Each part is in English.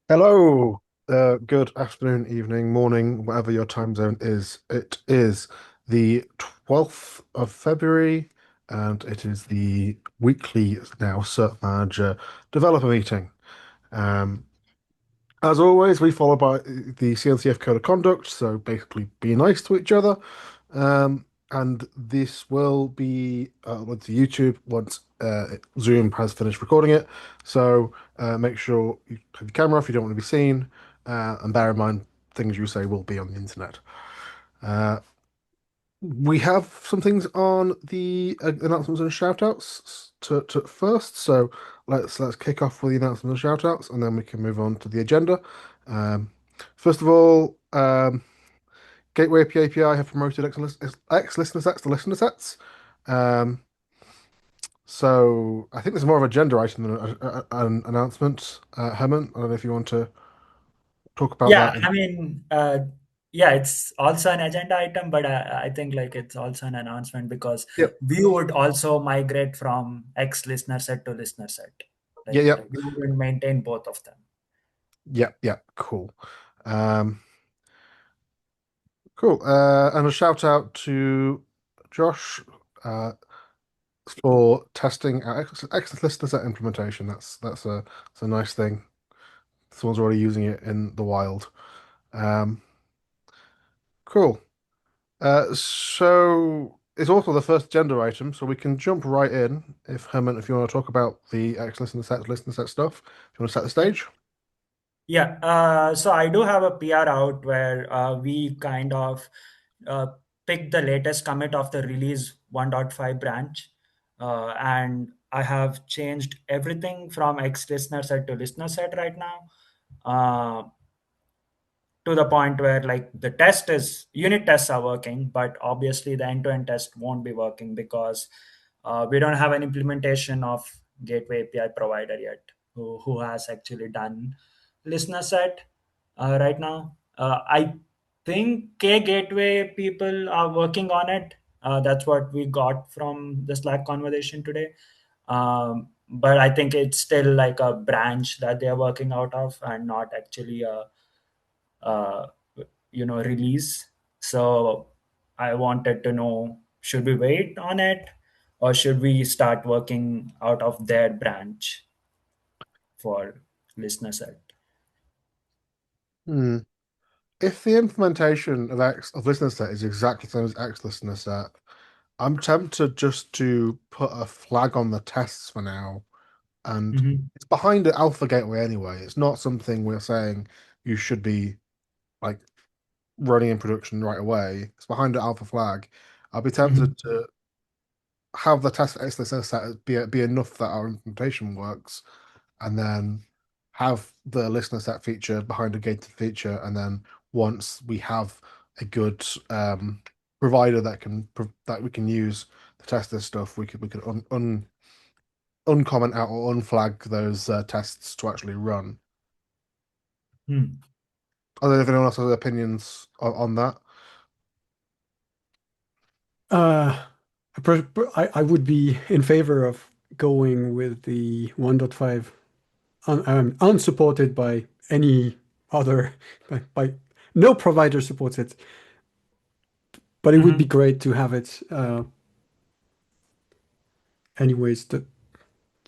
Hello, good afternoon, evening, morning, whatever your time zone is. It is the 12th of February, and it is the weekly now cert-manager developer meeting. Um, as always, we follow by the CNCF Code of Conduct, so basically be nice to each other. And this will be uploaded to YouTube once Zoom has finished recording it. So make sure you have your camera if you don't want to be seen, and bear in mind things you say will be on the internet. Uh, we have some things on the announcements and shoutouts to first. So let's kick off with the announcements and shoutouts, and then we can move on to the agenda. Um, First of all, Gateway API have promoted ex-listener sets to listener sets. Um, so I think there's more of a gender item than an announcement. Hemant, I don't know if you want to talk about Yeah, that. I mean, yeah, it's also an agenda item, but I think like it's also an announcement because Yep. we would also migrate from X listener set to listener set. Yeah, Like yep. we would maintain both of them. Yep, yep, cool. Um, cool. And a shout out to Josh uh, for testing our X listener set implementation. That's a nice thing. Someone's already using it in the wild. Um, cool. So it's also the first agenda item, so we can jump right in if Herman, if you want to talk about the X listener set stuff. If you want to set the stage. Yeah, so I do have a PR out where we kind of uh, pick the latest commit of the release 1.5 branch, and I have changed everything from X listener set to listener set right now. To the point where like the test is unit tests are working, but obviously the end-to-end test won't be working because we don't have an implementation of gateway API provider yet who has actually done listener set right now. I think K gateway people are working on it. That's what we got from the Slack conversation today. But I think it's still like a branch that they're working out of and not actually a uh, release. So I wanted to know, should we wait on it or should we start working out of their branch for listener set? Hmm. If the implementation of X of listener set is exactly the same as X listener set, I'm tempted just to put a flag on the tests for now. And Mhm. it's behind the alpha gateway anyway. It's not something we're saying you should be like running in production right away. It's behind the alpha flag. I'll be Mhm. tempted to have the test XSS set be enough that our implementation works, and then have the listener set feature behind a gated feature, and then once we have a good provider that we can use to test this stuff, we could uncomment out or unflag those tests to actually run. Hmm. Are there anyone else have opinions on that? Uh, I would be in favor of going with the 1.5 unsupported by any other, by no provider supports it, but it would be Mhm. great to have it anyways. The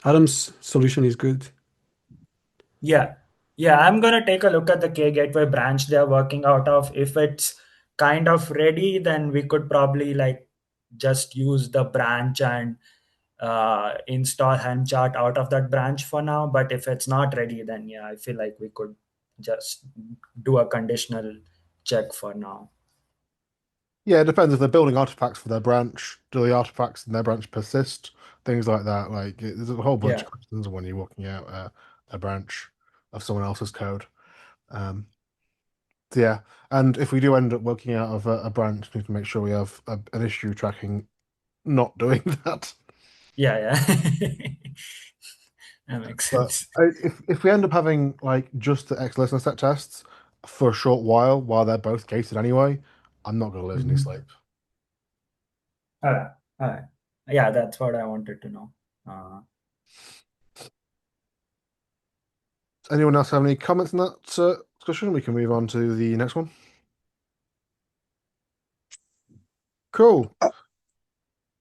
Adam's solution is good. Yeah. Yeah, I'm gonna take a look at the K gateway branch they're working out of. If it's kind of ready, then we could probably like just use the branch and install hand chart out of that branch for now. But if it's not ready, then yeah, I feel like we could just do a conditional check for now. Yeah, it depends if they're building artifacts for their branch. Do the artifacts in their branch persist? Things like that. There's a whole bunch Yeah. of questions when you're walking out a branch of someone else's code. Um, so yeah, and if we do end up working out of a branch, we need to make sure we have an issue tracking not doing that. Yeah, yeah. That makes But sense. if we end up having like just the X listener set tests for a short while they're both gated anyway, I'm not going to lose any Mhm. sleep. All right. All right. Yeah, that's what I wanted to know. Uh, Anyone else have any comments on that discussion? We can move on to the next one. Cool. Oh,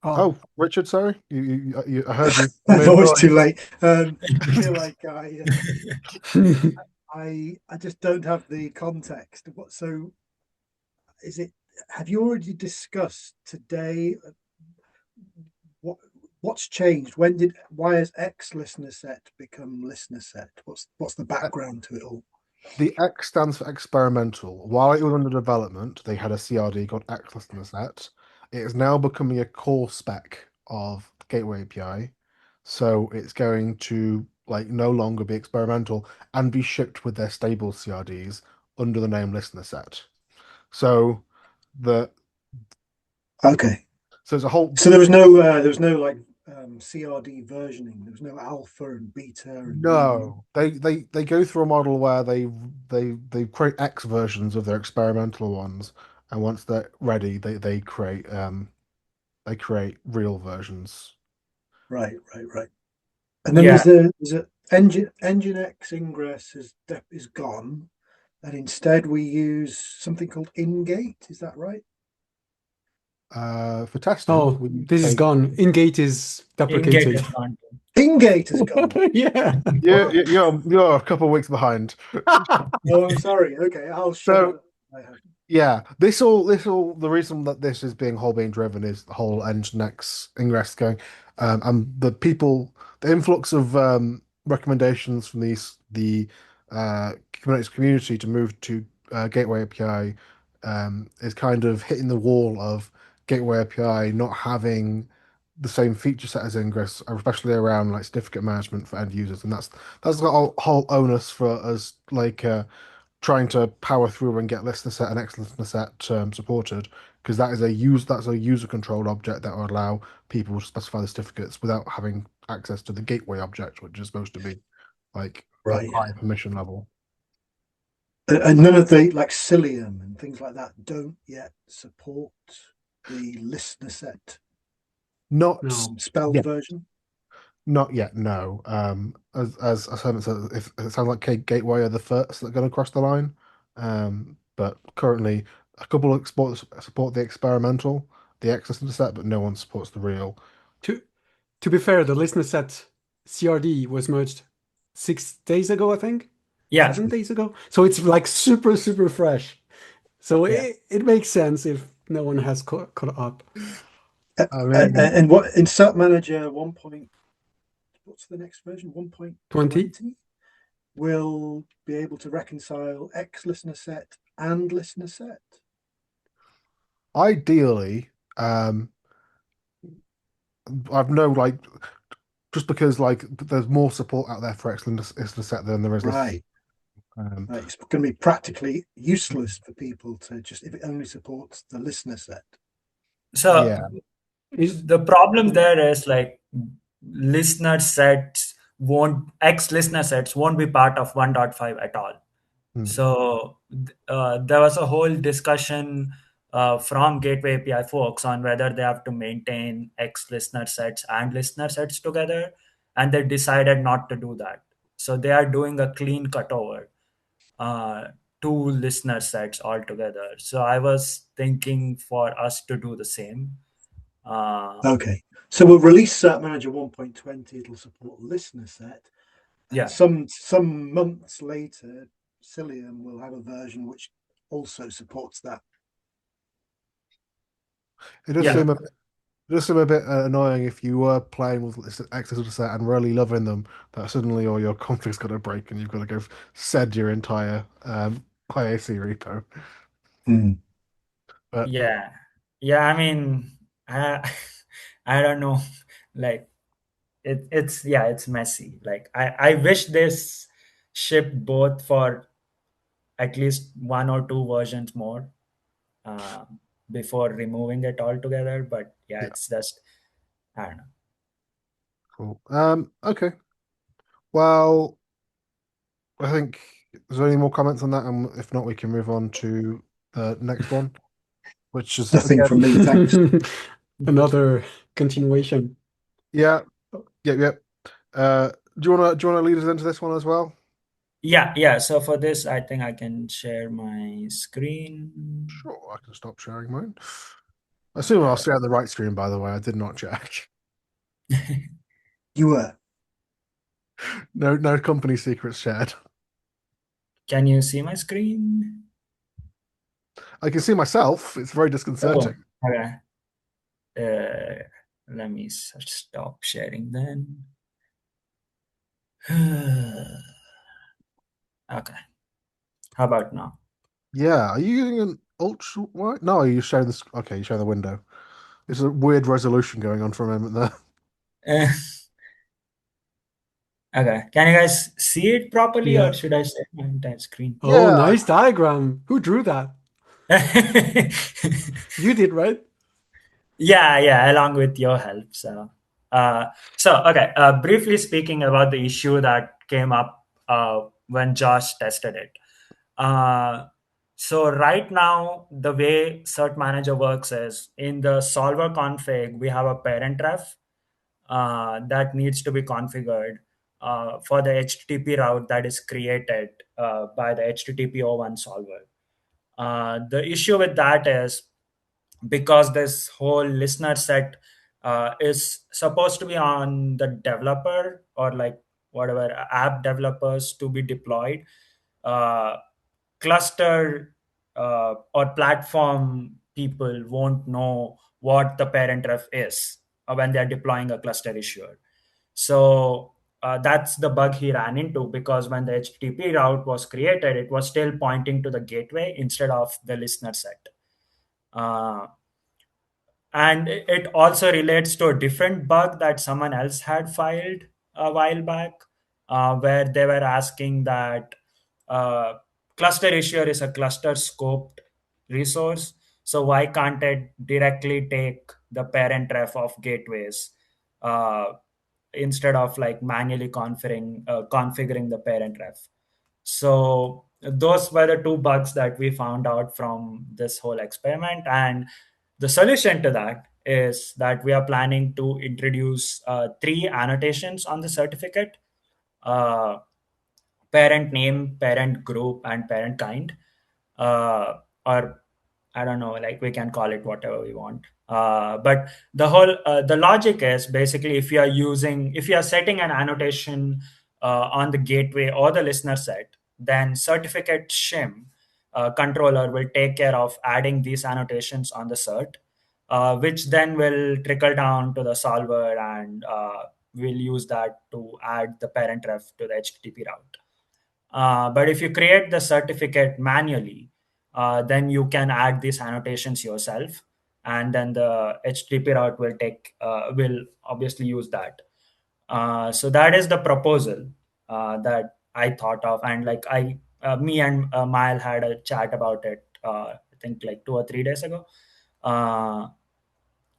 Oh, Richard, sorry. I heard you. You I made a thought it's too noise. late. I feel like I just don't have the context. So is it? Have you already discussed today what what's changed? Why has X listener set become listener set? What's the Uh, background to it all? The X stands for experimental. While it was under development, they had a CRD called X Listener Set. It is now becoming a core spec of the Gateway API. So it's going to like no longer be experimental and be shipped with their stable CRDs under the name Listener Set. So the Okay. so it's a whole So there was no like CRD versioning. There was no alpha and beta and release. no. They go through a model where they create X versions of their experimental ones, and once they're ready, they create real versions. Right. And then Yeah. there's a Nginx ingress is gone, and instead we use something called ingate. Is that right? For testing, oh, we this is take gone. Ingate is Ingate deprecated. is gone. Ingate has gone. Yeah. you're a couple of weeks behind. Oh, I'm sorry. Okay, I'll shut So up. I have. yeah, this all the reason that this is being driven is the whole Nginx ingress going, and the influx of recommendations from the Kubernetes community to move to Gateway API is kind of hitting the wall of Gateway API not having the same feature set as Ingress, especially around like certificate management for end users, and that's the whole onus for us like. Trying to power through and get listener set and X listener set supported because that's a user controlled object that will allow people to specify the certificates without having access to the gateway object, which is supposed to be like a Right. higher permission level. And none of the like Cilium and things like that don't yet support the listener set Not No. spelled yet, version. not yet. No. As Hemant said, if it sounds like Gateway are the first that are going to cross the line. But currently, a couple of support the experimental, the X listener set, but no one supports the real. To to be fair, the listener set CRD was merged 6 days ago, I think. Yeah. 7 days ago. So it's like super, super fresh. So Yeah. it makes sense if no one has caught up. I mean, And what in cert-manager 1. What's the next version? 20? 1.20 will be able to reconcile X listener set and listener set. ideally, I've no like just because like there's more support out there for excellent set than there is list. Right. Um, Right. It's going to be practically useless for people to just if it only supports the listener set. So yeah, Is the problem there is like listener sets won't X listener sets won't be part of 1.5 at all. hmm. So there was a whole discussion from Gateway API folks on whether they have to maintain X listener sets and listener sets together, and they decided not to do that. So they are doing a clean cutover, uh, two listener sets altogether. So I was thinking for us to do the same. Okay. So we'll release cert-manager 1.20. It'll support listener set, and Yeah, some months later, Cilium will have a version which also supports that. It does yeah. seem a it does seem a bit annoying if you were playing with access to the set and really loving them that suddenly all your config's got to break and you've got to go sed your entire IAC repo. Mm. But Yeah, yeah. I mean, I, I don't know. Like it's yeah, it's messy. Like I wish this shipped both for at least one or two versions more uh, before removing it altogether. But yeah, yeah, it's just I don't know. cool. Okay. Well, I think is there any more comments on that? And if not, we can move on to the next one, which is Nothing again, from me, thanks. another continuation. yeah, yeah. Do you wanna lead us into this one as well? Yeah. So for this, I think I can share my screen. Sure, I can stop sharing mine. I assume I'll share the right screen, by the way. I did not check. You were. No, no company secrets shared. Can you see my screen? I can see myself. It's very Oh, disconcerting. okay. Let me stop sharing then. Okay. How about now? Yeah, are you using an ultra wide? No, you show this. Okay, you show the window. There's a weird resolution going on for a moment there. Uh, okay. Can you guys see it properly, or Yeah. should I share my entire screen? Oh, Yeah, nice diagram. Who drew that? You did, right? Yeah, along with your help. Briefly speaking about the issue that came up when Josh tested it. Uh, so right now, the way cert-manager works is in the solver config, we have a parent ref that needs to be configured for the HTTP route that is created by the HTTP O1 solver. The issue with that is because this whole listener set is supposed to be on the developer or like whatever app developers to be deployed, uh, cluster or platform people won't know what the parent ref is when they're deploying a cluster issuer. So that's the bug he ran into, because when the HTTP route was created, it was still pointing to the gateway instead of the listener set. Uh, and it also relates to a different bug that someone else had filed a while back, where they were asking that uh, cluster issuer is a cluster scoped resource. So why can't it directly take the parent ref of gateways uh, instead of like manually configuring the parent ref? So those were the two bugs that we found out from this whole experiment. And the solution to that is that we are planning to introduce three annotations on the certificate: uh, parent name, parent group, and parent kind. Or I don't know, like we can call it whatever we want. But the logic is basically if you are setting an annotation on the gateway or the listener set, then certificate shim controller will take care of adding these annotations on the cert, which then will trickle down to the solver, and we'll use that to add the parent ref to the HTTP route. But if you create the certificate manually, then you can add these annotations yourself, and then the HTTP route will obviously use that. So that is the proposal that I thought of, and me and Mael had a chat about it. I think like 2 or 3 days ago. Uh,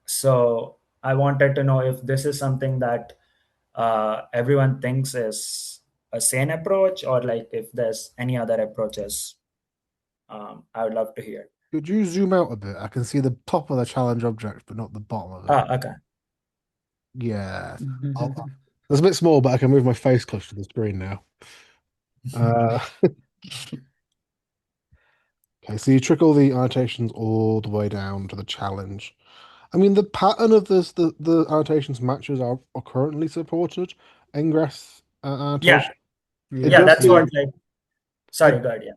so I wanted to know if this is something that everyone thinks is a sane approach, or like if there's any other approaches. I would love to hear. could you zoom out a bit? I can see the top of the challenge object, but not the bottom of it. Okay. Yeah, it's a bit small, but I can move my face close to the screen now. Uh, okay, so you trickle the annotations all the way down to the challenge. I mean, the pattern of the annotations matches are currently supported. Ingress Yeah, annotation. It Yeah. yeah, does that's what seem like. Sorry, it go ahead. Yeah.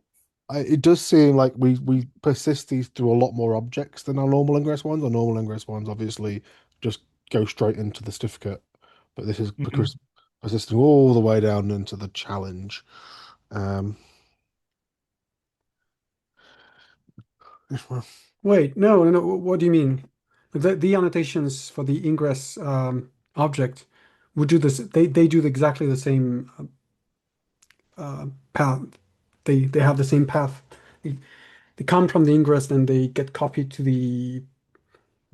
it does seem like we persist these through a lot more objects than our normal ingress ones. Our normal ingress ones obviously just go straight into the certificate, but this is Mhm. because persisting all the way down into the challenge. Um, Wait, no. What do you mean? The annotations for the ingress object would do this. They do exactly the same path. They have the same path. They, they come from the ingress, and they get copied to the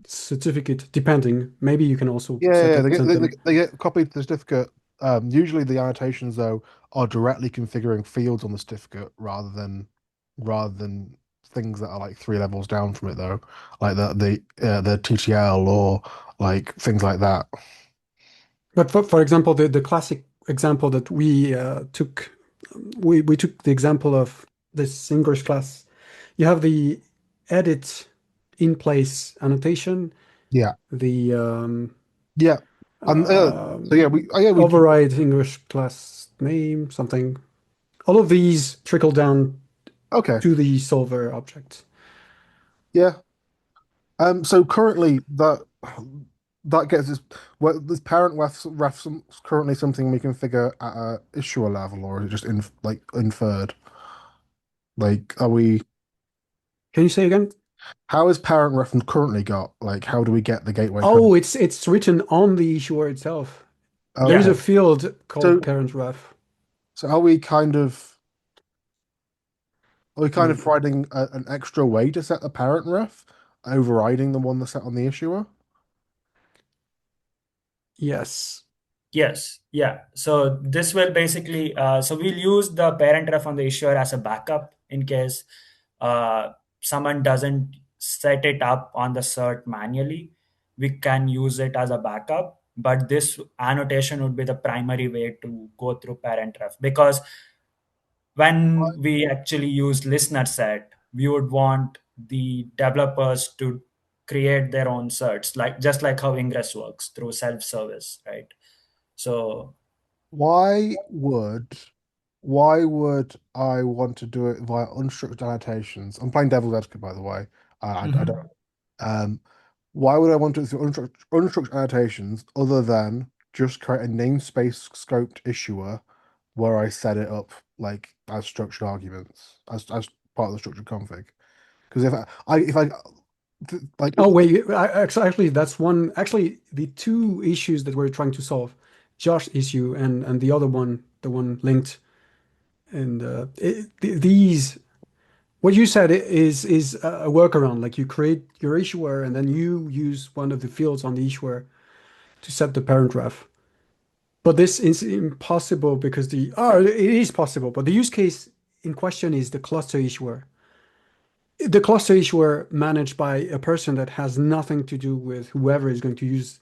certificate. Depending, maybe you can also yeah, send them. they get copied to the certificate. Usually the annotations though are directly configuring fields on the certificate rather than things that are like three levels down from it though, like the TTL or like things like that. But for example, the classic example that we took we took the example of this English class. You have the edit in place annotation, Yeah. the Yeah. So yeah, we override English class name, something. All of these trickle down okay. to the solver object. Yeah. So currently that gets us well, this parent ref currently something we can figure at a issuer level, or is it just inferred? Like, are we? Can you say again? How is parent ref currently got? Like, how do we get the gateway code? Oh, it's written on the issuer itself. There is Yeah. a Okay. field called So parent ref. so are we kind of Mm, providing an extra way to set the parent ref, overriding the one that's set on the issuer? yes. Yes, yeah. So this will basically, so we'll use the parent ref on the issuer as a backup in case uh, someone doesn't set it up on the cert manually. We can use it as a backup, but this annotation would be the primary way to go through parent ref because when we actually use listener set, we would want the developers to create their own certs, like just like how Ingress works through self-service, right? So Why would why would I want to do it via unstructured annotations? I'm playing devil's advocate, by the way. I don't. Mhm. Um, why would I want to do it through unstructured annotations other than just create a namespace scoped issuer where I set it up like as structured arguments as part of the structured config? Because if I like Oh wait, actually, that's one. Actually, the two issues that we're trying to solve, Josh issue and the other one, the one linked, and these. What you said is a workaround. Like you create your issuer and then you use one of the fields on the issuer to set the parent ref. But this is impossible because it is possible, but the use case in question is the cluster issuer. The cluster issuer managed by a person that has nothing to do with whoever is going to use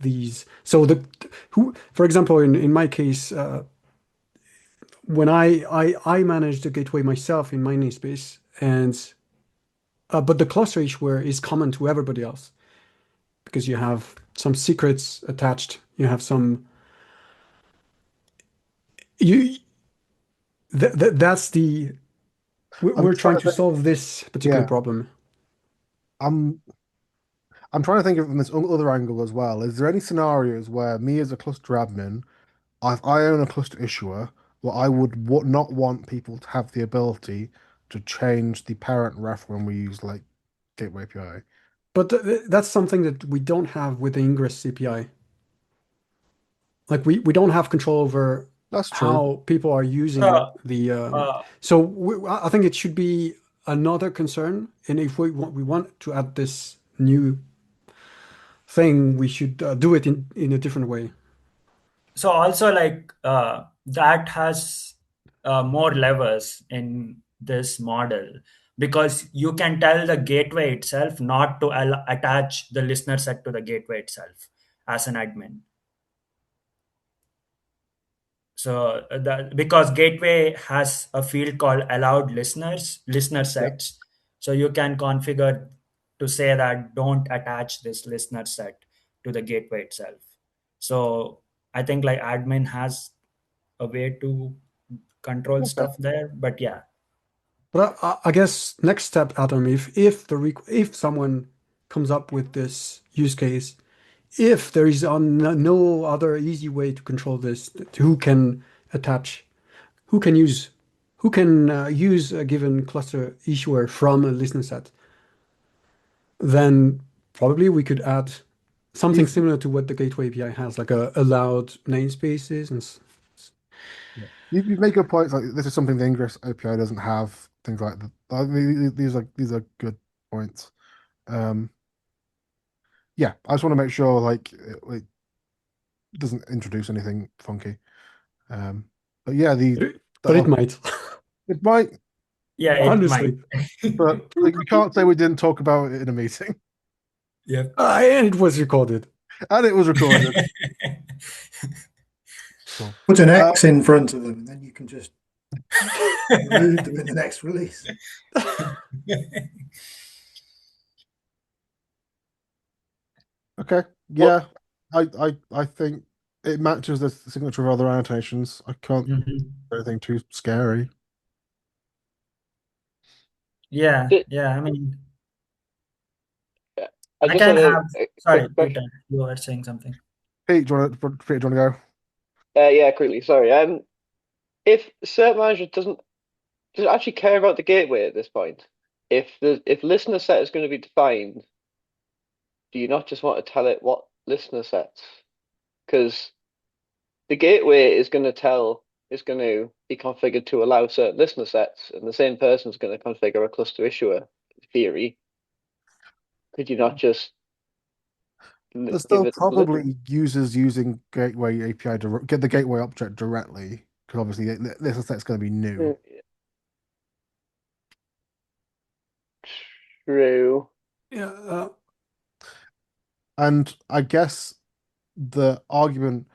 these. So for example, in my case, when I manage the gateway myself in my namespace, and but the cluster issuer is common to everybody else because you have some secrets attached. You have some you. That's the I'm we're just trying trying to to think. solve this particular Yeah, problem. I'm I'm trying to think of it from this other angle as well. Is there any scenarios where me as a cluster admin, if I own a cluster issuer, where I would not want people to have the ability to change the parent ref when we use like Gateway API? But that's something that we don't have with the Ingress API. Like we don't have control over That's true. how people are using so the. uh, So I think it should be another concern. And if we want to add this new thing, we should do it in a different way. so also like that has more levers in this model because you can tell the gateway itself not to attach the listener set to the gateway itself as an admin. So because gateway has a field called allowed listener Yeah. sets, so you can configure to say that don't attach this listener set to the gateway itself. So I think like admin has a way to control Okay. stuff there, but yeah. But I guess next step, Adam, if someone comes up with this use case, if there is no other easy way to control this, who can attach, who can use, who can use a given cluster issuer from a listener set, then probably we could add something You've similar to what the Gateway API has, like a allowed namespaces and. yeah. You make good points. Like this is something the Ingress API doesn't have. Things like that. These are good points. Um, yeah, I just want to make sure like it doesn't introduce anything funky. Um, but yeah, But it the might, it might, Yeah, it might. honestly. but like, we can't say we didn't talk about it in a meeting, Yep. And it was recorded. and it was recorded. Cool. Put an Uh, X in front of them, and then you can just Include them in the next release. Okay. Yeah. I think it matches the signature of other annotations. I can't Mhm. do anything too scary. Yeah, Di- yeah. I mean, I I just can had have. a Sorry, quick Peter, question. you were saying something. Pete, do you want to go? Yeah, quickly. Sorry. If cert-manager does it actually care about the gateway at this point? If listener set is going to be defined, do you not just want to tell it what listener sets? Because the gateway is going to be configured to allow certain listener sets, and the same person is going to configure a cluster issuer. In theory, could you not just There's give still it the listen? probably users using Gateway API to get the Gateway object directly, because obviously this set's going to be new. Mm, True. Yeah, And I guess the argument,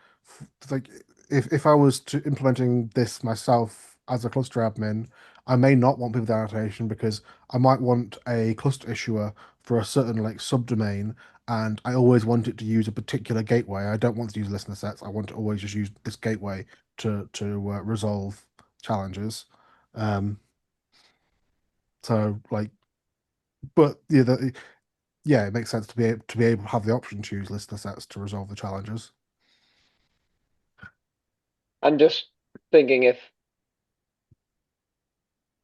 like, if I was to implementing this myself as a cluster admin, I may not want people with annotation because I might want a cluster issuer for a certain like subdomain, and I always want it to use a particular gateway. I don't want to use listener sets. I want to always just use this gateway to resolve challenges. Um, so like, but yeah, yeah, it makes sense to be able to have the option to use listener sets to resolve the challenges. I'm just thinking if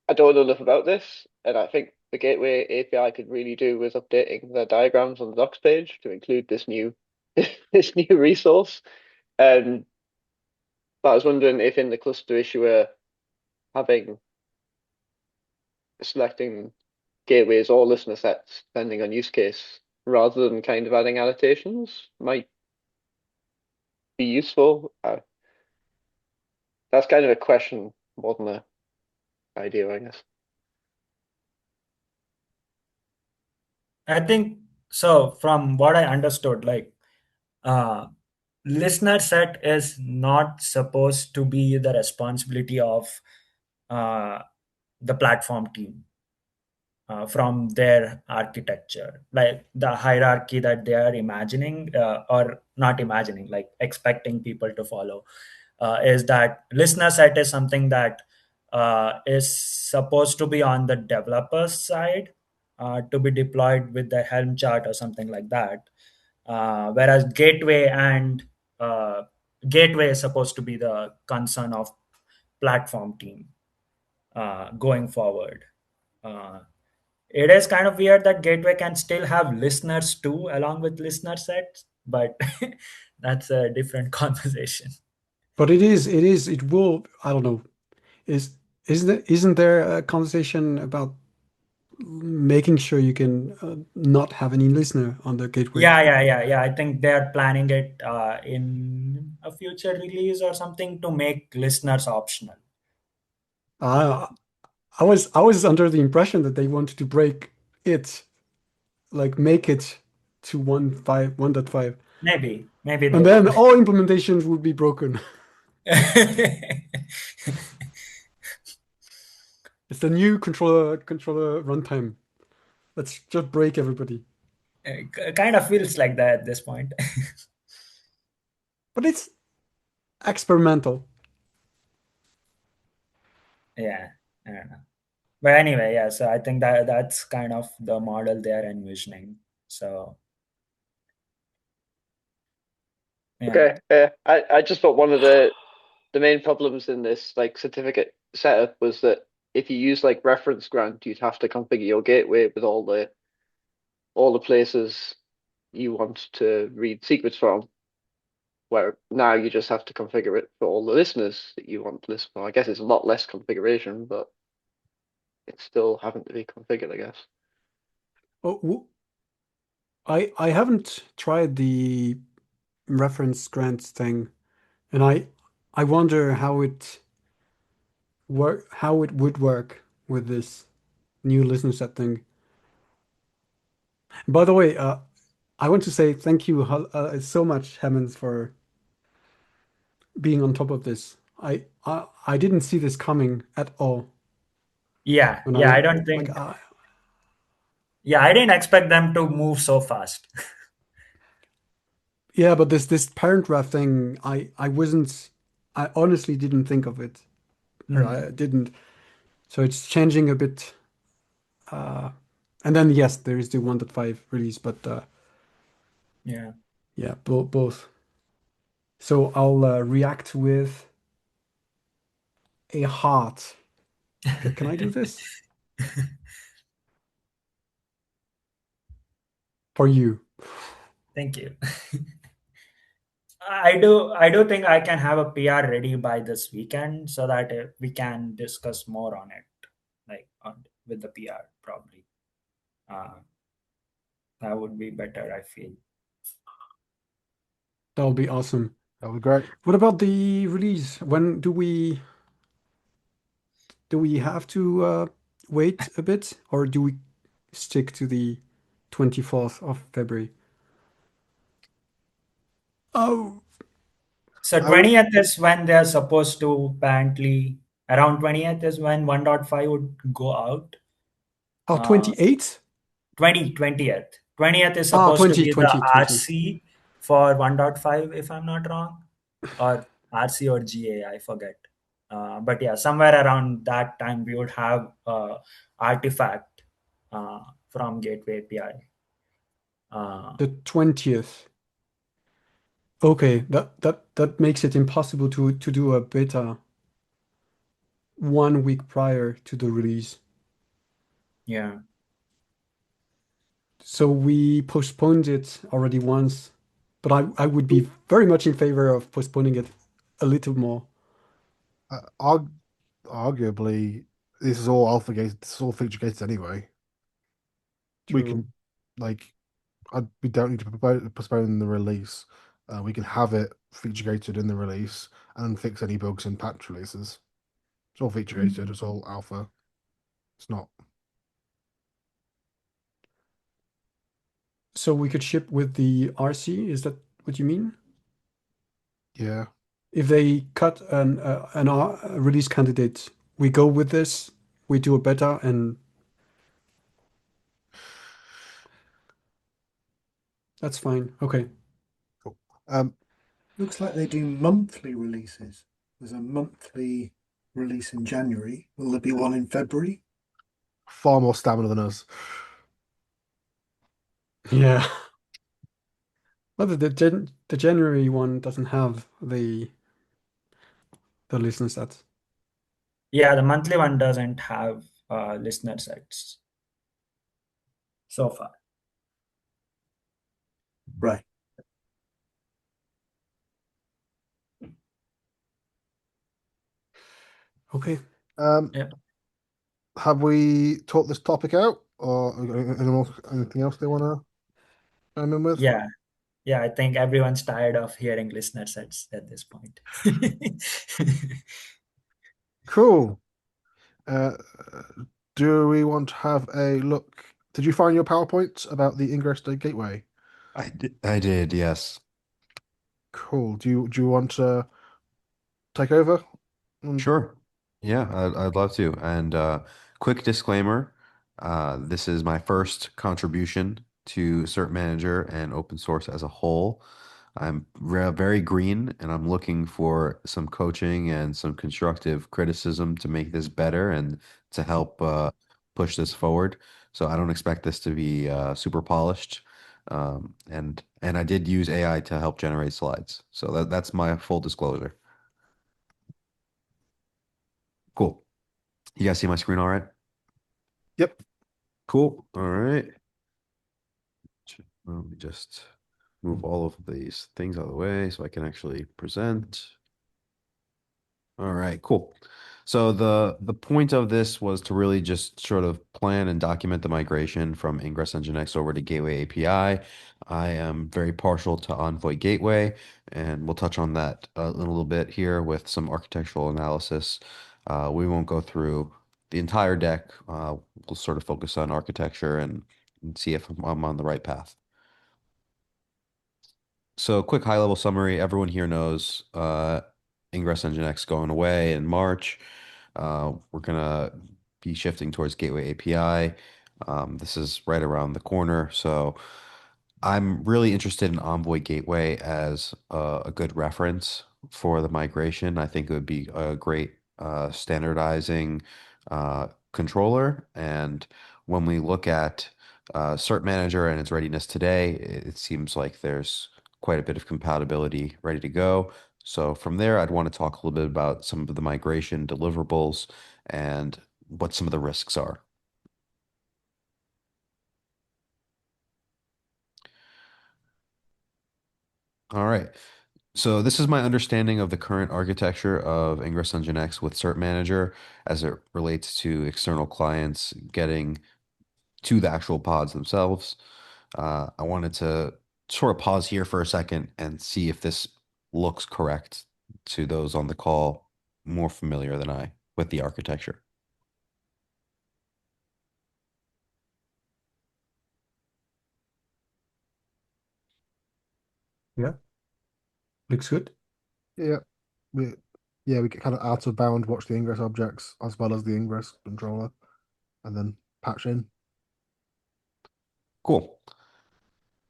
I don't know enough about this, and I think the Gateway API could really do with updating the diagrams on the docs page to include this new this new resource. Um, but I was wondering if in the cluster issuer having selecting gateways or listener sets depending on use case rather than kind of adding annotations might be useful. That's kind of a question more than a idea, I guess. I think so. From what I understood, like, uh, listener set is not supposed to be the responsibility of uh, the platform team. From their architecture, like the hierarchy that they are imagining, or not imagining, like expecting people to follow, is that listener set is something that is supposed to be on the developer's side, to be deployed with the Helm chart or something like that. Whereas uh, gateway is supposed to be the concern of platform team going forward. Uh, it is kind of weird that Gateway can still have listeners too, along with listener sets, but that's a different conversation. but it will, I don't know. Is isn't there a conversation about making sure you can not have any listener on the gateway? Yeah. I think they're planning it in a future release or something to make listeners optional. Uh, I was under the impression that they wanted to break it, like make it to 1.5, Maybe they and will. then all implementations would be broken. It's the new controller runtime. Let's just break everybody. Kind of feels like that at this point. But it's experimental. Yeah, I don't know. But anyway, yeah, so I think that that's kind of the model they are envisioning. So, yeah. Okay, I just thought one of the main problems in this like certificate setup was that if you use like reference grant, you'd have to configure your gateway with all the places you want to read secrets from. Where now you just have to configure it for all the listeners that you want to listen for. I guess it's a lot less configuration, but it's still having to be configured, I guess. Oh, I haven't tried the reference grants thing, and I wonder how it would work with this new listener set thing. By the way, I want to say thank you so much, Hemant, for being on top of this. I didn't see this coming at all Yeah, when yeah, I I don't like think. Yeah, I didn't expect them to move so fast. yeah, but this parent draft thing, I honestly didn't think of it, or Hmm. I didn't. So it's changing a bit. Uh, and then yes, there is the 1.5 release, but Yeah. yeah, both. So I'll react with a heart. Can I do this for you? Thank you. I do think I can have a PR ready by this weekend so that we can discuss more on it, like with the PR probably. Uh, that would be better, I feel. That'll be awesome. That would be great. What about the release? When do we have to wait a bit, or do we stick to the 24th of February? Oh, So I would 20th is when they're supposed to apparently around 20th is when 1.5 would go out. oh, Uh, 28th? 20th. 20th is Ah, supposed to 20, be the 20, 20. RC for 1.5, if I'm not wrong, or RC or GA, I forget. But yeah, somewhere around that time, we would have artifact from Gateway API. Uh, The 20th. Okay, that makes it impossible to do a beta 1 week prior to the release. yeah. So we postponed it already once, but I would be very much in favor of postponing it a little more. arg arguably this is all alpha gated. This is all feature gated anyway. We True. can like we don't need to postpone the release. We can have it feature gated in the release and fix any bugs in patch releases. It's all feature gated. It's all alpha. It's not. So we could ship with the RC, is that what you mean? Yeah. If they cut a release candidate, we go with this, we do a beta, and that's fine. Okay. Cool. Looks like they do monthly releases. There's a monthly release in January. Will there be one in February? Far more stamina than us. Yeah. Well, the January one doesn't have the listener stats. Yeah, the monthly one doesn't have listener sets so far. Right. Okay. Um, Yep. have we talked this topic out, or anything else they want to chime in with? Yeah. Yeah, I think everyone's tired of hearing listener sets at this point. Cool. Uh, do we want to have a look? Did you find your PowerPoint about the Ingress Day Gateway? I did, yes. Cool. Do you want to take over? Sure. Yeah, I'd love to. And quick disclaimer, this is my first contribution to cert-manager and open source as a whole. I'm very green and I'm looking for some coaching and some constructive criticism to make this better and to help push this forward. So I don't expect this to be super polished. And I did use AI to help generate slides. So that's my full disclosure. Cool. You guys see my screen all right? Yep. Cool. All right. Let me just move all of these things out of the way so I can actually present. All right, cool. So the point of this was to really just sort of plan and document the migration from Ingress Nginx over to Gateway API. I am very partial to Envoy Gateway, and we'll touch on that in a little bit here with some architectural analysis. We won't go through the entire deck. We'll sort of focus on architecture and see if I'm on the right path. So quick high-level summary, everyone here knows Ingress Nginx going away in March. We're gonna be shifting towards Gateway API. This is right around the corner, so I'm really interested in Envoy Gateway as a good reference for the migration. I think it would be a great standardizing controller. And when we look at cert-manager and its readiness today, it seems like there's quite a bit of compatibility ready to go. So from there, I'd want to talk a little bit about some of the migration deliverables and what some of the risks are. All right. So this is my understanding of the current architecture of Ingress Nginx with cert-manager as it relates to external clients getting to the actual pods themselves. I wanted to sort of pause here for a second and see if this looks correct to those on the call more familiar than I with the architecture. Yeah, looks good. Yeah, we we get kind of out of bound watch the ingress objects as well as the ingress controller, and then patch in. Cool.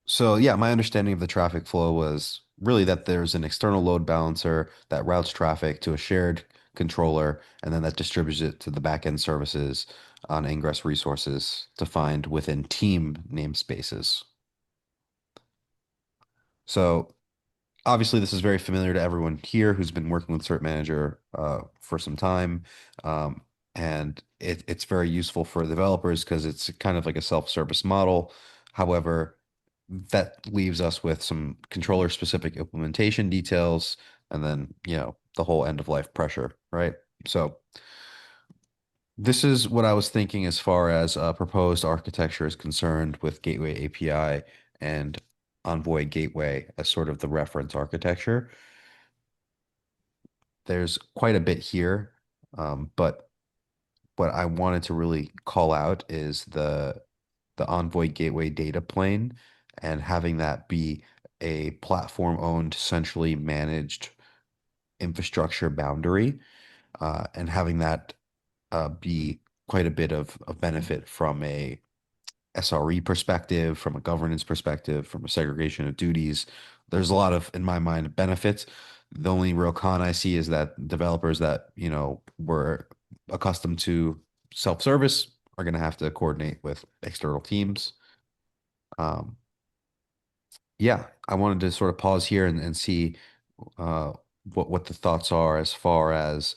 So yeah, my understanding of the traffic flow was really that there's an external load balancer that routes traffic to a shared controller, and then that distributes it to the backend services on Ingress resources defined within team namespaces. So obviously, this is very familiar to everyone here who's been working with cert-manager for some time. And it's very useful for developers because it's kind of like a self-service model. However, that leaves us with some controller-specific implementation details and then, the whole end-of-life pressure, right? So this is what I was thinking as far as proposed architecture is concerned with Gateway API and Envoy Gateway as sort of the reference architecture. There's quite a bit here, but what I wanted to really call out is the Envoy Gateway data plane and having that be a platform-owned, centrally managed infrastructure boundary, and having that be quite a bit of benefit from a SRE perspective, from a governance perspective, from a segregation of duties. There's a lot of, in my mind, benefits. The only real con I see is that developers that, were accustomed to self-service are going to have to coordinate with external teams. Um, yeah, I wanted to sort of pause here and see uh, what the thoughts are as far as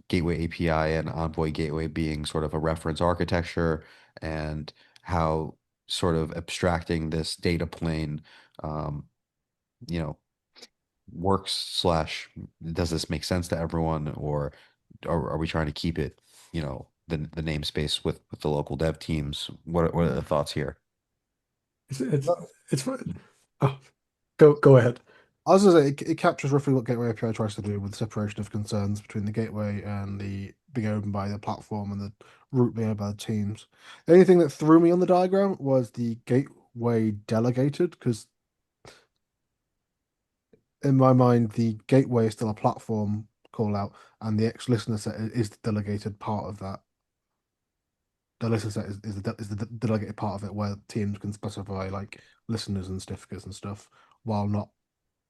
Gateway API and Envoy Gateway being sort of a reference architecture and how sort of abstracting this data plane, um, you know, works slash does this make sense to everyone or are we trying to keep it, the namespace with the local dev teams? What are the thoughts here? It's it's it's fun. Oh, go ahead. I was gonna say it captures roughly what Gateway API tries to do with the separation of concerns between the gateway and the being owned by the platform and the root being owned by the teams. The only thing that threw me on the diagram was the gateway delegated, because in my mind the gateway is still a platform call out, and the X listener set is the delegated part of that. The listener set is the delegated part of it where teams can specify like listeners and certificates and stuff while not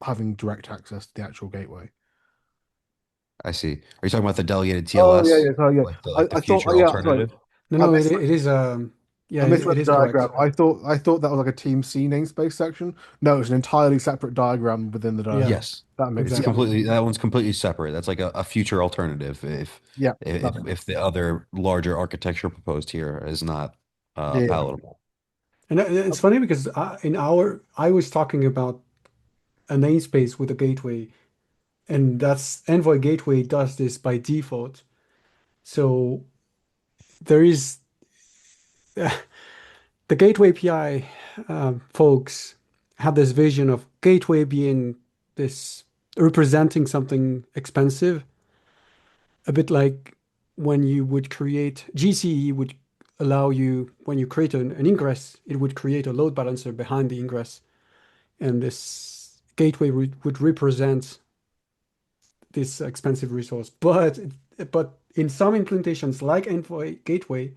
having direct access to the actual gateway. I see. Are you talking about the delegated Oh yeah, TLS, yeah, sorry, yeah. like the I thought, future yeah, sorry, alternative? No, I no, misread, it is I yeah, misread it the is correct. diagram. I thought that was like a Team C namespace section. No, it's an entirely separate diagram within the Yeah, diagram. Yes. That makes, It's yeah, exactly. completely, that one's completely separate. That's like a future alternative yeah, if that makes, if the other larger architecture proposed here is not yeah, yeah. palatable. And it's funny because I was talking about a namespace with a gateway, and that's Envoy Gateway does this by default. So there is the Gateway API folks have this vision of Gateway being this representing something expensive, a bit like when you would create GCE would allow you when you create an ingress, it would create a load balancer behind the ingress, and this gateway would represent this expensive resource. But in some implementations like Envoy Gateway,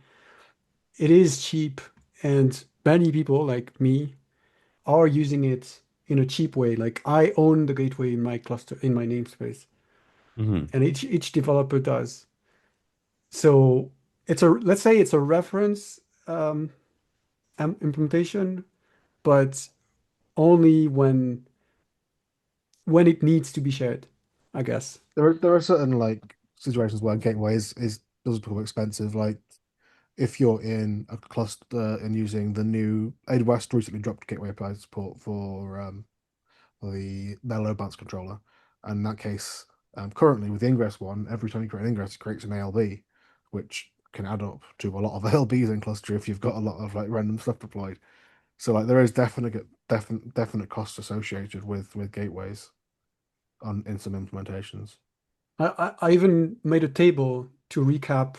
it is cheap, and many people like me are using it in a cheap way. Like I own the gateway in my cluster in my namespace, Mhm. and each developer does. So it's a let's say it's a reference implementation, but only when it needs to be shared, I guess. There are certain like situations where gateway is does become expensive. Like if you're in a cluster and using the new AWS recently dropped gateway API support for the their load balance controller. And in that case, currently with the ingress one, every time you create an ingress, it creates an ALB, which can add up to a lot of ALBs in cluster if you've got a lot of like random stuff deployed. So like there is definite costs associated with gateways on in some implementations. I even made a table to recap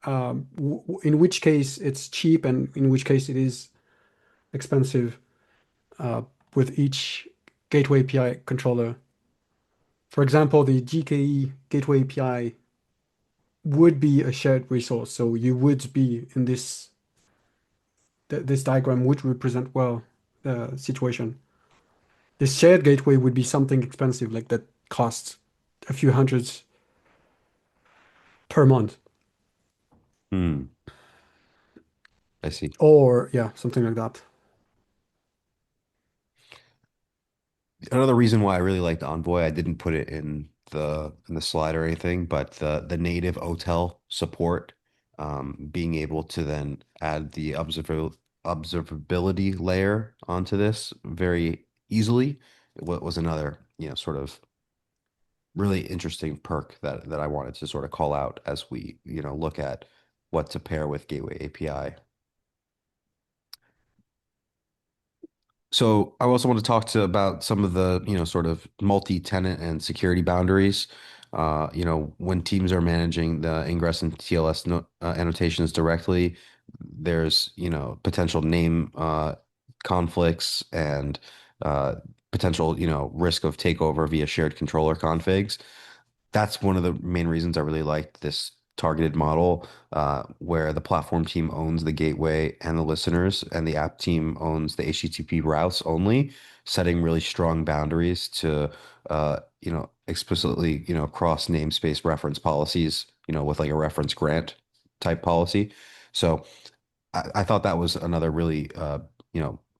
in which case it's cheap and in which case it is expensive uh, with each gateway API controller. For example, the GKE gateway API would be a shared resource, so you would be in this diagram would represent well the situation. This shared gateway would be something expensive, like that costs a few hundreds per month, Hmm. I see. or yeah, something like that. Another reason why I really liked Envoy, I didn't put it in the slide or anything, but the native OTel support, being able to then add the observability layer onto this very easily, what was another, sort of really interesting perk that I wanted to sort of call out as we, look at what to pair with Gateway API. So I also want to talk to about some of the, sort of multi-tenant and security boundaries. When teams are managing the ingress and TLS annotations directly, there's, potential name conflicts and uh, potential, risk of takeover via shared controller configs. That's one of the main reasons I really liked this targeted model, where the platform team owns the gateway and the listeners, and the app team owns the HTTP routes only, setting really strong boundaries to, explicitly, cross namespace reference policies, with like a reference grant type policy. So I thought that was another really,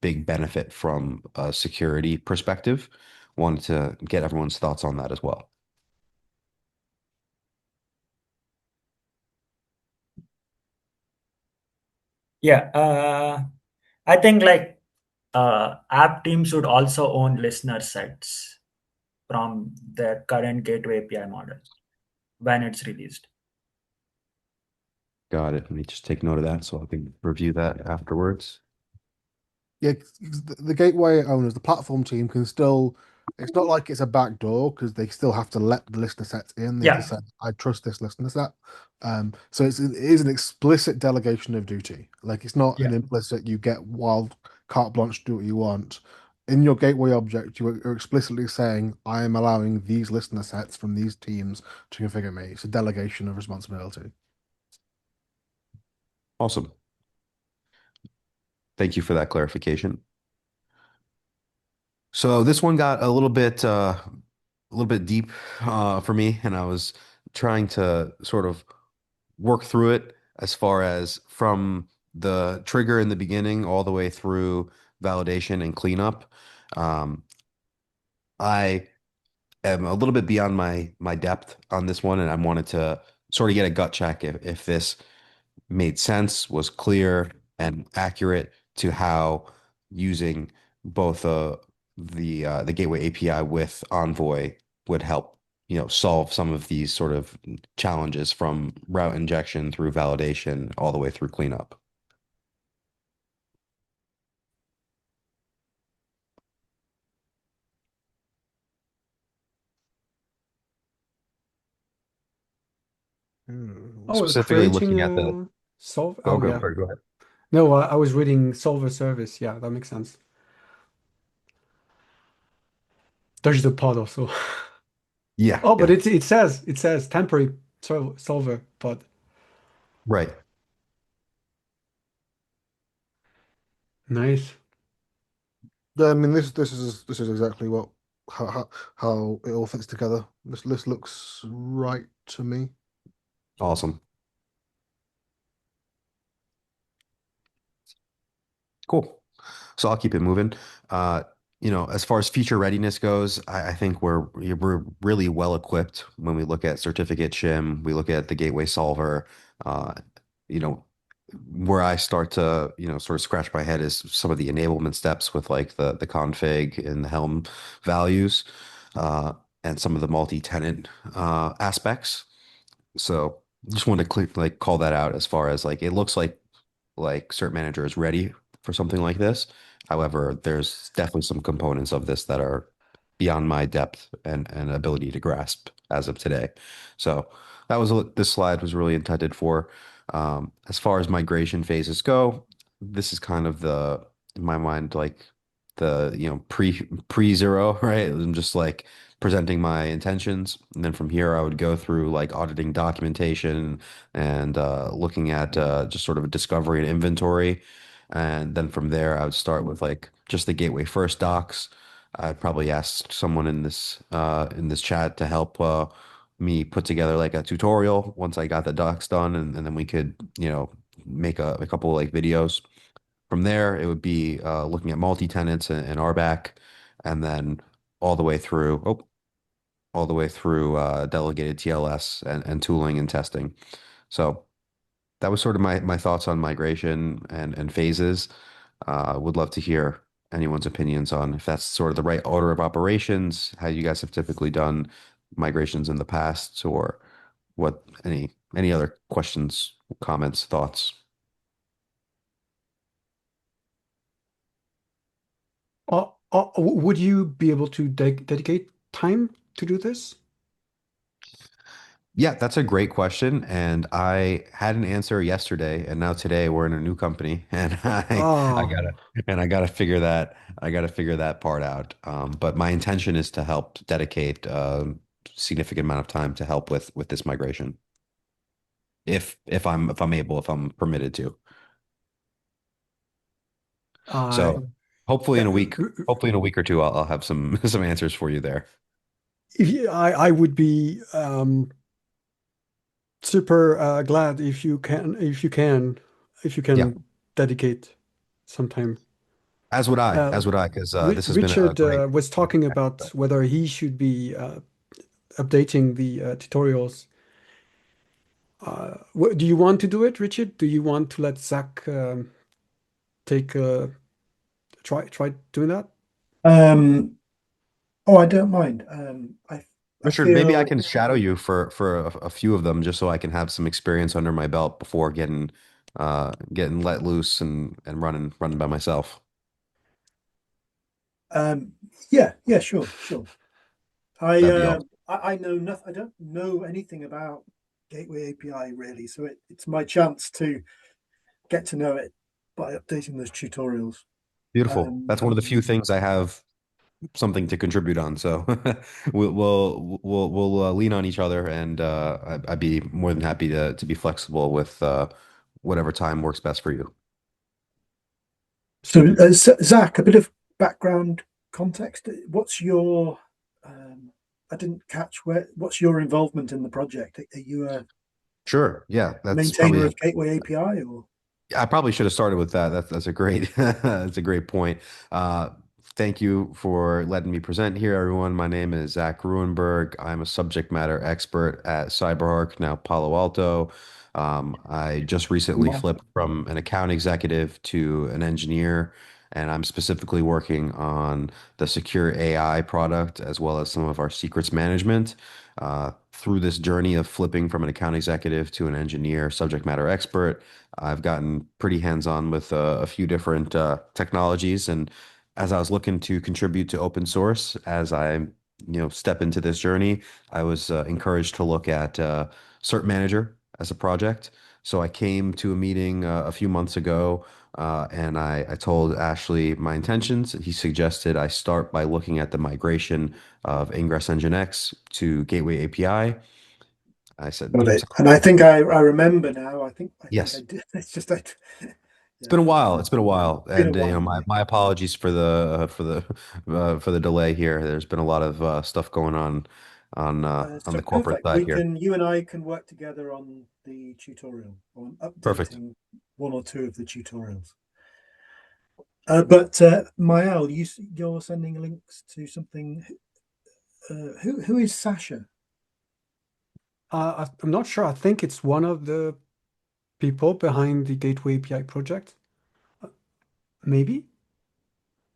big benefit from a security perspective. Wanted to get everyone's thoughts on that as well. Yeah, I think like app teams should also own listener sets from the current gateway API model when it's released. Got it. Let me just take note of that so I can review that afterwards. Yeah, 'cause the gateway owners, the platform team can still. It's not like it's a back door because they still have to let the listener sets in. They have to Yeah, say, "I trust this listener set." So it is an explicit delegation of duty. Like it's not yeah, an implicit. You get wild carte blanche, do what you want. In your gateway object, are explicitly saying, "I am allowing these listener sets from these teams to configure me." It's a delegation of responsibility. Awesome. Thank you for that clarification. So this one got a little bit deep for me, and I was trying to sort of work through it as far as from the trigger in the beginning all the way through validation and cleanup. Um, I am a little bit beyond my depth on this one, and I wanted to sort of get a gut check if this made sense, was clear and accurate to how using both the Gateway API with Envoy would help, solve some of these sort of challenges from route injection through validation all the way through cleanup. Oh, Specifically creating looking at the a solve. go Oh, go yeah. sorry, go ahead. No, I was reading solver service. Yeah, that makes sense. There's the pod also. Yeah, Oh, but yeah, it says temporary solver, but right. nice. Yeah, I mean this is exactly what how it all fits together. This list looks right to me. Awesome. Cool. So I'll keep it moving. Uh, as far as feature readiness goes, I think we're really well equipped when we look at certificate shim, we look at the gateway solver. Uh, you know, where I start to, sort of scratch my head is some of the enablement steps with like the config and the Helm values, uh, and some of the multi-tenant aspects. So just wanted to like call that out as far as like it looks like cert-manager is ready for something like this. However, there's definitely some components of this that are beyond my depth and ability to grasp as of today. So that was what this slide was really intended for. As far as migration phases go, this is kind of in my mind, like the, pre-zero, right? I'm just like presenting my intentions. And then from here, I would go through like auditing documentation and looking at just sort of a discovery and inventory. And then from there, I would start with like just the gateway first docs. I'd probably ask someone in this chat to help me put together like a tutorial once I got the docs done, and then we could, make a couple like videos. From there, it would be looking at multi-tenants and RBAC, and then all the way through. All the way through delegated TLS and tooling and testing. So that was sort of my thoughts on migration and phases. Would love to hear anyone's opinions on if that's sort of the right order of operations, how you guys have typically done migrations in the past, or what any other questions, comments, thoughts. Would you be able to dedicate time to do this? Yeah, that's a great question, and I had an answer yesterday, and now today we're in a new company, and I Oh, gotta figure that part out. But my intention is to help dedicate significant amount of time to help with this migration, if I'm permitted to. uh, So hopefully in a week, r- hopefully in a week or two, I'll have some some answers for you there. if you, I would be super glad if you can Yeah, dedicate some time. Uh, as would I, because this has been a Richard great. was talking about whether he should be updating the tutorials. Do you want to do it, Richard? Do you want to let Zach take try doing that? Um, oh, I don't mind. I Richard, maybe I feel can shadow you for a few of them just so I can have some experience under my belt before getting let loose and running by myself. um, yeah, sure. I That'd be uh, awesome. I know nothing. I don't know anything about Gateway API really, so it's my chance to get to know it by updating those tutorials. Beautiful. Um, That's one of the few things I have something to contribute on. So we'll lean on each other, and I'd be more than happy to be flexible with whatever time works best for you. so, Zach, a bit of background context. What's your I didn't catch what's your involvement in the project? Are you a Sure. Yeah, that's maintainer probably of Gateway API or? I probably should have started with that. That's a great that's a great point. Uh, Thank you for letting me present here, everyone. My name is Zach Ruenberg. I'm a subject matter expert at CyberArk, now Palo Alto. I just recently flipped from an account executive to an engineer, and I'm specifically working on the secure AI product as well as some of our secrets management. Through this journey of flipping from an account executive to an engineer, subject matter expert, I've gotten pretty hands-on with a few different technologies, and as I was looking to contribute to open source, as I step into this journey, I was encouraged to look at cert-manager as a project. So I came to a meeting a few months ago, and I told Ashley my intentions. He suggested I start by looking at the migration of Ingress Nginx to Gateway API. I said, Got it. And I cool. think I remember now. I think I Yes. did. It's just I, It's yeah, been a while. It's been a while, been a and while. my Yeah. my apologies for the delay here. There's been a lot of stuff going on So the corporate perfect. side here. You and I can work together on the tutorial, on Perfect. updating one or two of the tutorials. But Mael, you're sending links to something. Who is Sasha? I'm not sure. I think it's one of the people behind the Gateway API project. Uh, Maybe,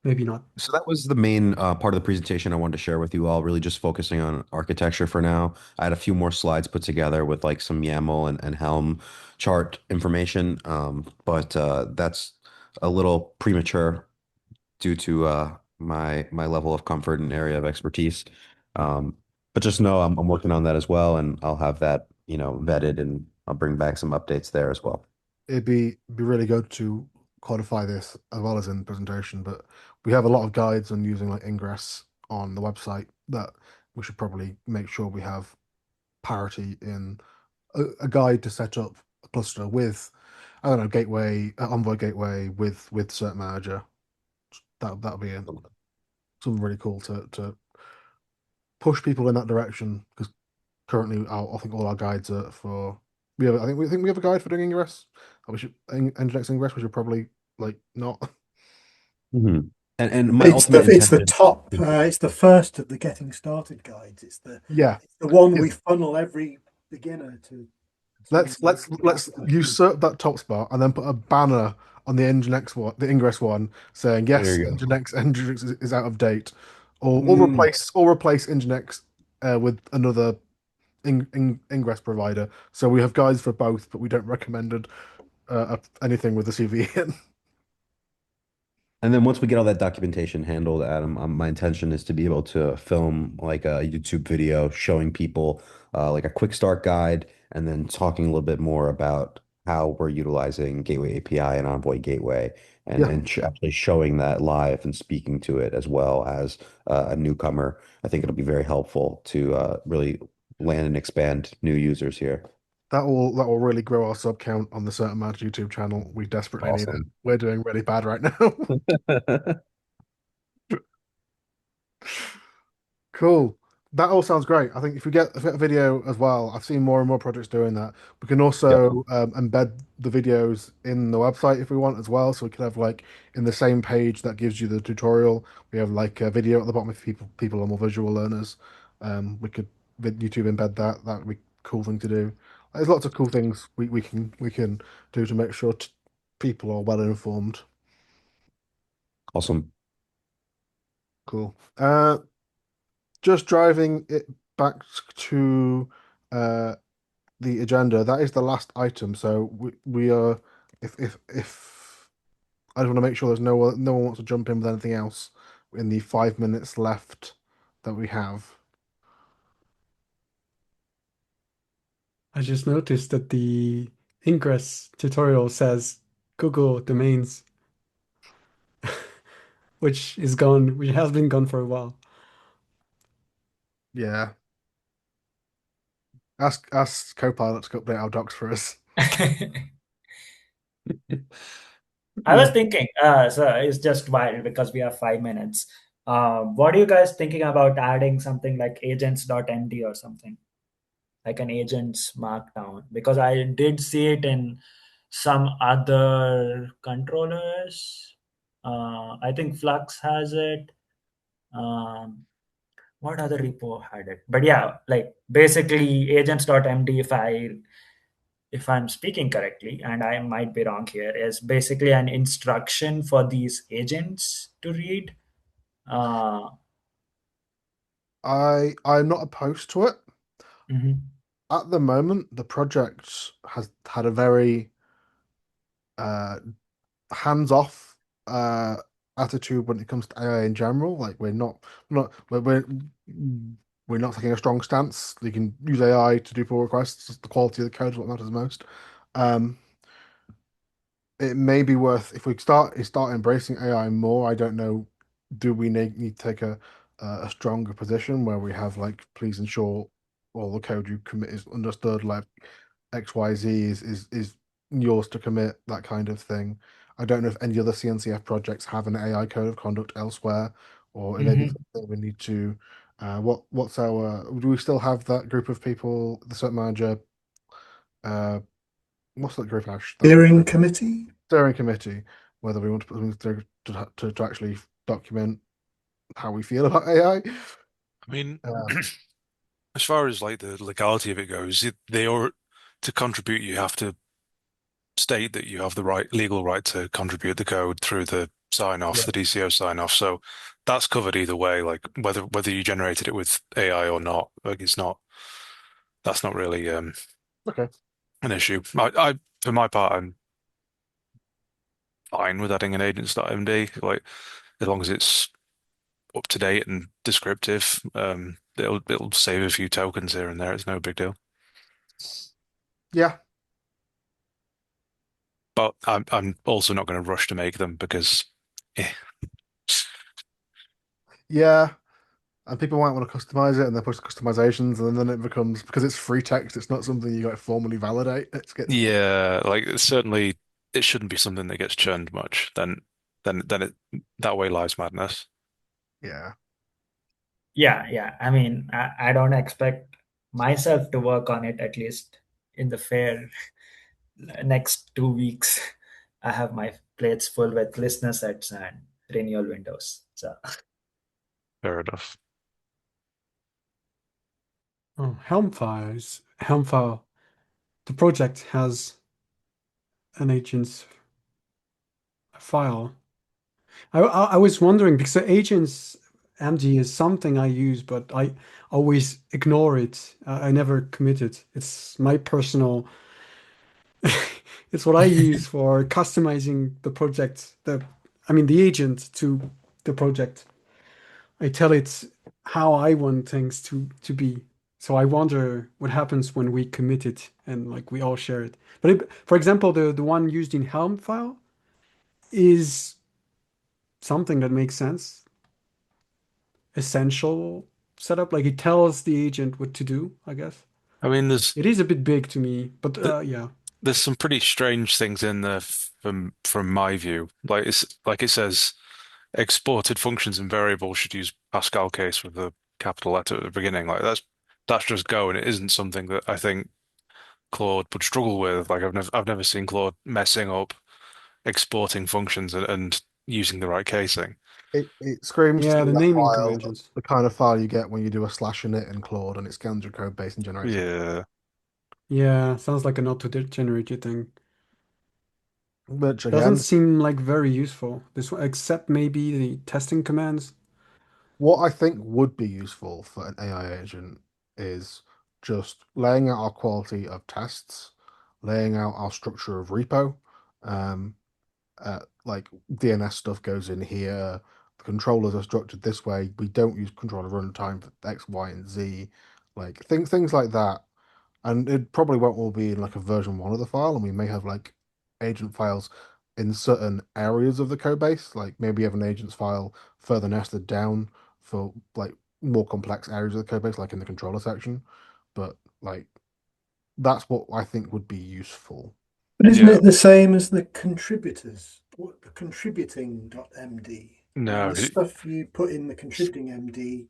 maybe not. So that was the main part of the presentation I wanted to share with you all, really just focusing on architecture for now. I had a few more slides put together with like some YAML and Helm chart information, but that's a little premature due to my level of comfort and area of expertise. Um, but just know I'm working on that as well, and I'll have that, vetted, and I'll bring back some updates there as well. It'd be really good to codify this as well as in the presentation, but we have a lot of guides on using like Ingress on the website that we should probably make sure we have parity in a guide to set up a cluster with, I don't know, gateway, Envoy gateway with cert-manager. That'll be something really cool to push people in that direction because currently I think all our guides are for I think we have a guide for doing ingress. We should Nginx ingress. We should probably like not. Mhm. And my ultimate It's the intention. top. It's the first of the getting started guides. Yeah, It's the one yeah. we funnel every beginner to. Let's usurp that top spot and then put a banner on the Nginx one, the ingress one, saying There yes, you go. Nginx is out of date, or Mm. replace Nginx with another ingress provider. So we have guides for both, but we don't recommend anything with the CV in. And then once we get all that documentation handled, Adam, my intention is to be able to film like a YouTube video showing people like a quick start guide and then talking a little bit more about how we're utilizing Gateway API and Envoy Gateway Yeah, and actually showing that live and speaking to it as well as a newcomer. I think it'll be very helpful to really land and expand new users here. that will really grow our sub count on the certain amount YouTube channel. We desperately need it. Awesome. We're doing really bad right now. Cool. That all sounds great. I think if we get a video as well, I've seen more and more projects doing that. We can Yep. also embed the videos in the website if we want as well. So we could have like in the same page that gives you the tutorial, we have like a video at the bottom if people are more visual learners. We could YouTube embed that. That would be a cool thing to do. There's lots of cool things we can do to make sure people are well informed. Awesome. Cool. Just driving it back to uh, the agenda. That is the last item. So we are if I just want to make sure there's no one wants to jump in with anything else in the 5 minutes left that we have. I just noticed that the Ingress tutorial says Google domains, which is gone, which has been gone for a while. Yeah. Ask Copilot to update our docs for us. I was thinking, so it's just wild because we have 5 minutes. What are you guys thinking about adding something like agents.md or something, like an agents markdown? Because I did see it in some other controllers. I think Flux has it. Um, what other repo had it? But yeah, like basically agents.md, if I'm speaking correctly, and I might be wrong here, is basically an instruction for these agents to read. Uh, I'm not opposed to it. mhm. At the moment, the project has had a very uh hands-off attitude when it comes to AI in general. Like not we're not taking a strong stance. You can use AI to do pull requests. The quality of the code is what matters most. Um, it may be worth if we start embracing AI more. I don't know. Do we need to take a stronger position where we have like, please ensure all the code you commit is understood, like XYZ is yours to commit, that kind of thing. I don't know if any other CNCF projects have an AI code of conduct elsewhere, or it may be Mhm. something we need to. What's our? Do we still have that group of people, the cert manager? Uh, what's that group, Ash? That Steering committee. steering committee. Whether we want to put something to actually document how we feel about AI. I mean, Uh, as far as like the legality of it goes, they are to contribute, you have to state that you have the legal right to contribute the code through the sign off, the DCO sign off. So that's covered either way, like whether you generated it with AI or not. Like that's not really okay. an issue. I for my part, I'm fine with adding an agents.md, like as long as it's up to date and descriptive. It'll save a few tokens here and there. It's no big deal. Yeah. But I'm also not going to rush to make them because eh, Yeah. And people might want to customize it and they push the customizations, and then it becomes, because it's free text, it's not something you like formally validate. It gets yeah, like certainly it shouldn't be something that gets churned much. Then it that way lies madness. yeah. Yeah. I mean, I don't expect myself to work on it, at least in the fair next 2 weeks. I have my plates full with listener sets and renewal windows. So Fair enough. Oh, Helmfire. The project has an agent's file. I was wondering because the agent's MD is something I use, but I always ignore it. I never commit it. It's my personal. It's what I use for customizing the project. The agent to the project. I tell it how I want things to be. So I wonder what happens when we commit it and like we all share it. But for example, the one used in Helm file is something that makes sense. Essential setup. Like it tells the agent what to do, I guess. I mean, It is a bit big to me, but yeah. there's some pretty strange things in there from my view. Like it says, exported functions and variables should use Pascal case with a capital letter at the beginning. Like that's just Go, and it isn't something that I think Claude would struggle with. Like I've never seen Claude messing up exporting functions and using the right casing. It screams to Yeah, me the that naming file, conventions. the kind of file you get when you do a slash init in Claude and it scans your code base and generates it. Yeah. Yeah, sounds like an auto-generated thing. Which Doesn't again, seem like very useful. This one, except maybe the testing commands. what I think would be useful for an AI agent is just laying out our quality of tests, laying out our structure of repo. Um, like DNS stuff goes in here. The controllers are structured this way. We don't use controller runtime for X, Y, and Z. Like things like that. And it probably won't all be in like a version one of the file, and we may have like agent files in certain areas of the code base. Like maybe you have an agents file further nested down for like more complex areas of the code base, like in the controller section. But like that's what I think would be useful. But isn't Yeah. it the same as the contributors? What the contributing.md? I mean, No, the stuff you put in the contributing MD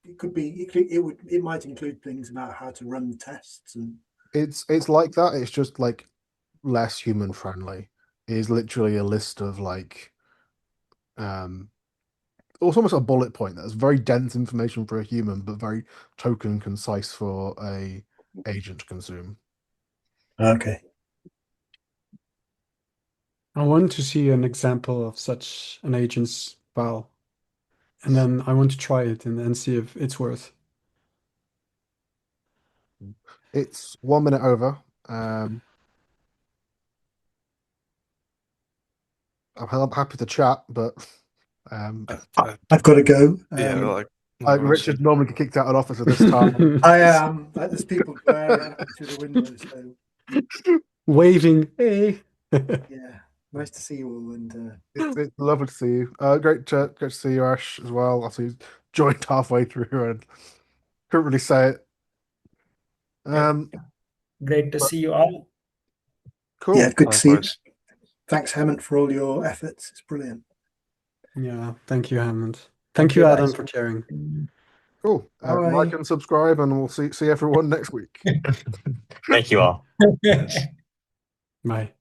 it might include things about how to run the tests and It's like that. It's just like less human friendly. It is literally a list of like um it's almost a bullet point that's very dense information for a human, but very token concise for a agent to consume. okay. I want to see an example of such an agent's file, and then I want to try it and see if it's worth. It's 1 minute over. I'm happy to chat, but um, I've got to go. yeah, like like likewise. Richard normally get kicked out of office at this time. I am. There's people glaring at me through the window, so waving. Hey. Yeah, nice to see you all. And It's lovely to see you. Great to see you, Ash, as well. I see you joined halfway through and couldn't really say it. Um, Great to see you all. cool. yeah, good to see you. Likewise. Thanks, Hemant, for all your efforts. It's brilliant. Yeah, thank you, Hammond. Thank Thank you, you, Adam, guys. for sharing. Cool. Bye. Like and subscribe, and we'll see everyone next week. Thank you all. Bye.